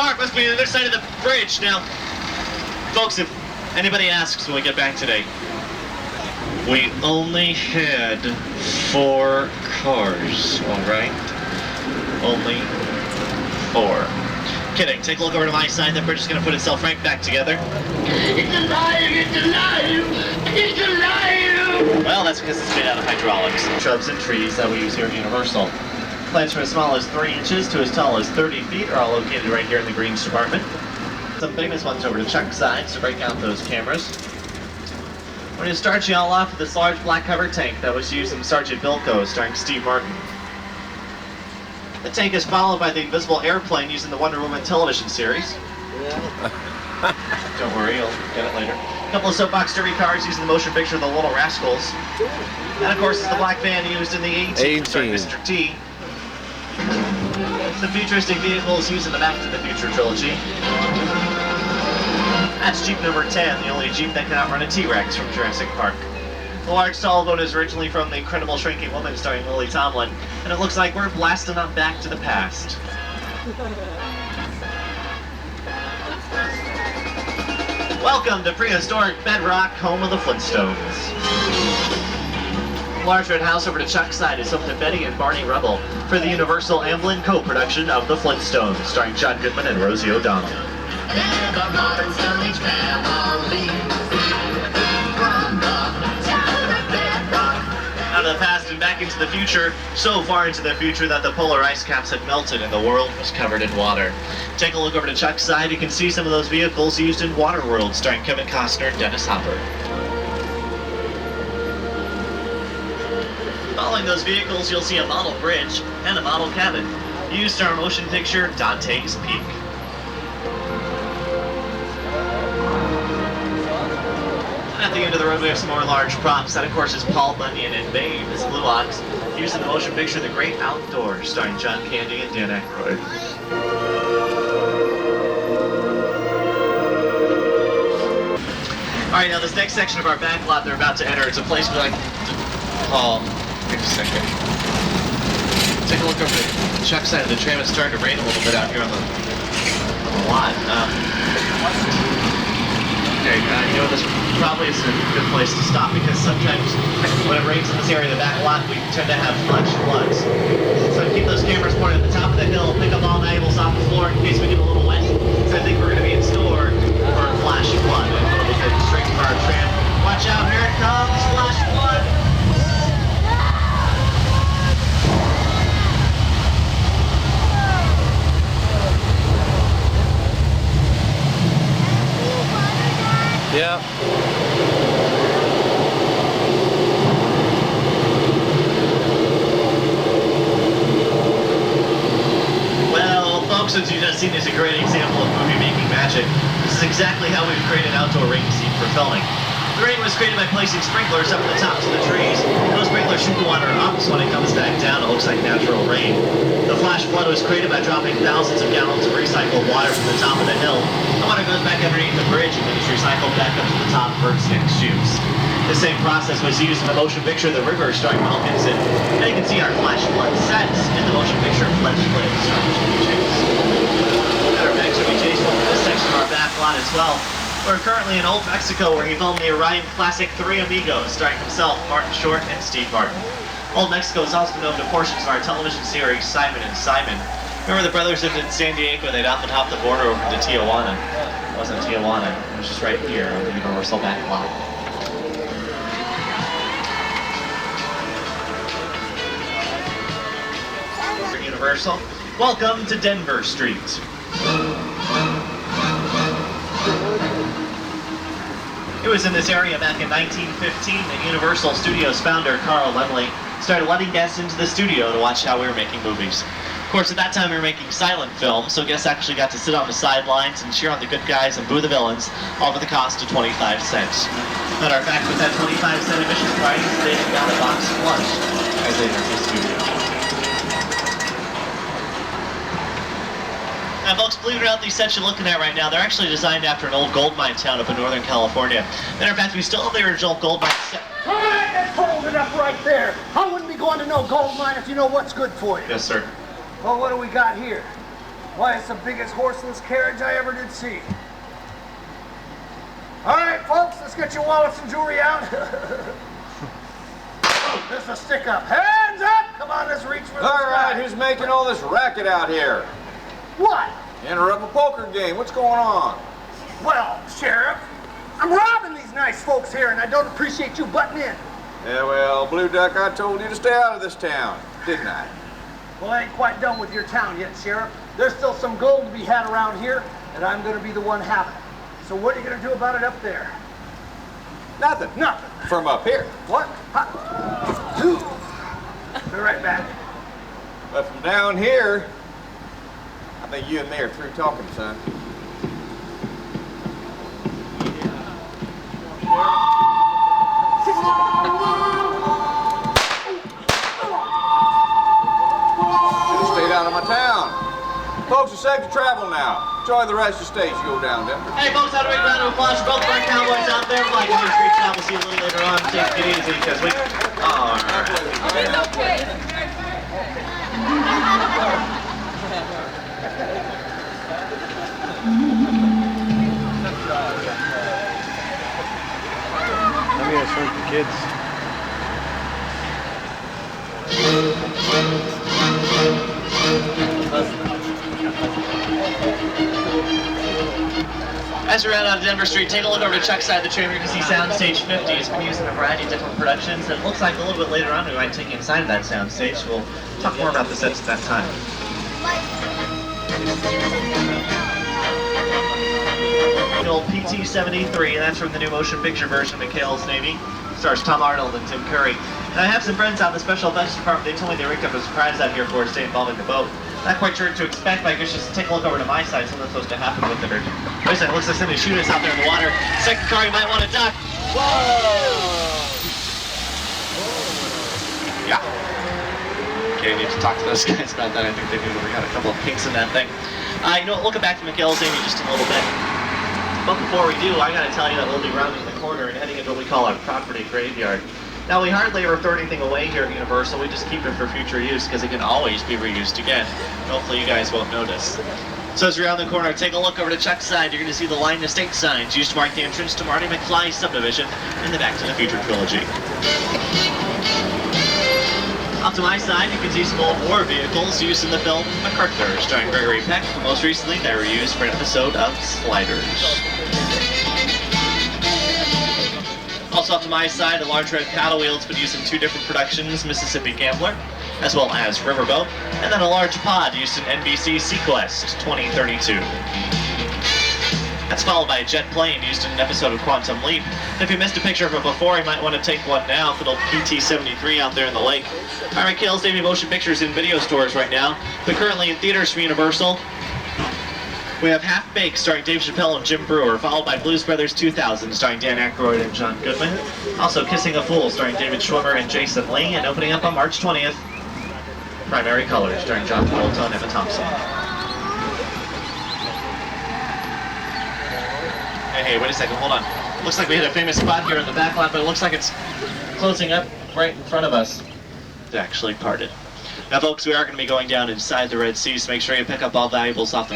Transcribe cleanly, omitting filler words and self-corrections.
car must be on the other side of the bridge. Now, folks, if anybody asks when we get back today, we only had 4 cars, alright? Only 4. Kidding. Take a look over to my side. The bridge is going to put itself right back together. It's alive! It's alive! It's alive! Well, that's because it's made out of hydraulics. Shrubs and trees that we use here at Universal. Plants from as small as 3 inches to as tall as 30 feet are all located right here in the greens department. Some famous ones over to Chuck's side to break out those cameras. We're going to start you all off with this large black cover tank that was used in Sergeant Bilko starring Steve Martin. The tank is followed by the invisible airplane used in the Wonder Woman television series. Don't worry, you'll get it later. A couple of soapbox derby cars used in the motion picture The Little Rascals. And of course, it's the black van used in the A-Team starring Mr. T. The futuristic vehicles used in the Back to the Future trilogy. That's Jeep number 10, the only Jeep that can outrun a T-Rex from Jurassic Park. The large tall boat is originally from The Incredible Shrinking Woman starring Lily Tomlin, and it looks like we're blasting on back to the past. Welcome to prehistoric Bedrock, home of the Flintstones. Large red house over to Chuck's side is home to Betty and Barney Rubble for the Universal Amblin co-production of The Flintstones, starring John Goodman and Rosie O'Donnell. Out of the past and back into the future, so far into the future that the polar ice caps had melted and the world was covered in water. Take a look over to Chuck's side, you can see some of those vehicles used in Waterworld, starring Kevin Costner and Dennis Hopper. Following those vehicles, you'll see a model bridge and a model cabin, used in our motion picture, Dante's Peak. At the end of the road, we have some more large props. That, of course, is Paul Bunyan and Babe, this Blue Ox, used in the motion picture The Great Outdoors, starring John Candy and Dan Aykroyd. Alright, now this next section of our backlot they're about to enter, it's a place we like to call... Wait a second. Take a look over the Chuck side of the tram. It's starting to rain a little bit out here on the lot. Okay, you know, this probably is a good place to stop because sometimes when it rains in this area of the back lot, we tend to have flash floods. So keep those cameras pointed at the top of the hill, pick up all nibbles off the floor in case we get a little wet. So I think we're going to be in store for a flash flood. And we'll get straight to our tram. Watch out, here it comes, flash flood! Yeah. Well, folks, as you've just seen, is a great example of movie making magic. This is exactly how we've created outdoor rain scene for filming. The rain was created by placing sprinklers up at the tops of the trees. Those sprinklers shoot the water up, so when it comes back down, it looks like natural rain. The flash flood was created by dropping thousands of gallons of recycled water from the top of the hill. The water goes back underneath the bridge and then is recycled back up to the top for its next use. The same process was used in the motion picture The River, starring Mel Gibson. And you can see our flash flood sets in the motion picture Fledge Flip, starring Chevy Chase. Our back Chevy Chase filmed this section of our back lot as well. We're currently in Old Mexico, where he filmed the Orion classic Three Amigos, starring himself, Martin Short, and Steve Martin. Old Mexico is also known to portions of our television series Simon and Simon. Remember the brothers lived in San Diego, they'd often hop the border over to Tijuana. It wasn't Tijuana, it was just right here on the Universal back lot. Universal. Welcome to Denver Street. It was in this area back in 1915 that Universal Studios founder Carl Laemmle started letting guests into the studio to watch how we were making movies. Of course, at that time we were making silent film, so guests actually got to sit on the sidelines and cheer on the good guys and boo the villains, all for the cost of 25 cents. Matter of fact, with that 25-cent admission price, they got a box of lunch as they entered the studio. Now, folks, believe it or not, these sets you're looking at right now, they're actually designed after an old gold mine town up in Northern California. Matter of fact, we still have the original gold mine set. All right, let's hold it up right there. I wouldn't be going to no gold mine if you know what's good for you. Yes, sir. Well, what do we got here? Why, it's the biggest horseless carriage I ever did see. All right, folks, let's get your wallets and jewelry out. This is a stick up. Hands up! Come on, let's reach for the All sky. right, who's making all this racket out here? What? Interrupt a poker game. What's going on? Well, Sheriff, I'm robbing these nice folks here, and I don't appreciate you butting in. Yeah, well, Blue Duck, I told you to stay out of this town, didn't I? Well, I ain't quite done with your town yet, Sheriff. There's still some gold to be had around here, and I'm going to be the one having it. So what are you going to do about it up there? Nothing. Nothing. From up here. What? Be right back. But from down here, I think you and me are through talking, son. Should've stayed out of my town. Folks, it's safe to travel now. Enjoy the rest of the stage. You go down, Denver. Hey folks, how do we round of applause for both of our cowboys out there? Like New Street Town, we'll see you a little later on. Take it easy, because we are. It's okay. I'm gonna shrink the kids. As we round out of Denver Street, take a look over to Chuck's side of the train. You're going to see Soundstage 50. It's been used in a variety of different productions, and it looks like a little bit later on we might take you inside of that soundstage. We'll talk more about the sets at that time. The old PT-73, and that's from the new motion picture version of McHale's Navy. Stars Tom Arnold and Tim Curry. And I have some friends out in the special effects department. They told me they rigged up a surprise out here for us today involving the boat. Not quite sure what to expect, but I guess just take a look over to my side. Something's supposed to happen with it. Or wait a second, it looks like somebody's shooting us out there in the water. Second car, you might want to duck. Whoa! Yeah. Okay, I need to talk to those guys about that. I think they knew we got a couple of kinks in that thing. You know what, looking back to McHale's Navy just a little bit. But before we do, I gotta tell you that we'll be rounding the corner and heading into what we call our property graveyard. Now, we hardly ever throw anything away here at Universal. We just keep it for future use because it can always be reused again. Hopefully you guys won't notice. So as we round the corner, take a look over to Chuck's side. You're going to see the Line Estate signs used to mark the entrance to Marty McFly's subdivision in the Back to the Future trilogy. Off to my side, you can see some old war vehicles used in the film MacArthur, starring Gregory Peck. Most recently, they were used for an episode of Sliders. Also off to my side, a large red paddle wheel has been used in two different productions, Mississippi Gambler, as well as Riverboat, and then a large pod used in NBC Sequest 2032. That's followed by a jet plane used in an episode of Quantum Leap. If you missed a picture of it before, you might want to take one now for the PT-73 out there in the lake. Alright, Kale's Navy Motion Pictures in video stores right now, but currently in theaters for Universal. We have Half Baked starring Dave Chappelle and Jim Brewer, followed by Blues Brothers 2000 starring Dan Aykroyd and John Goodman. Also Kissing a Fool starring David Schwimmer and Jason Lee, and opening up on March 20th, Primary Colors starring John Travolta and Emma Thompson. Hey, wait a second, hold on. Looks like we hit a famous spot here in the backlot, but it looks like it's closing up right in front of us. It's actually parted. Now folks, we are going to be going down inside the Red Sea, so make sure you pick up all valuables off the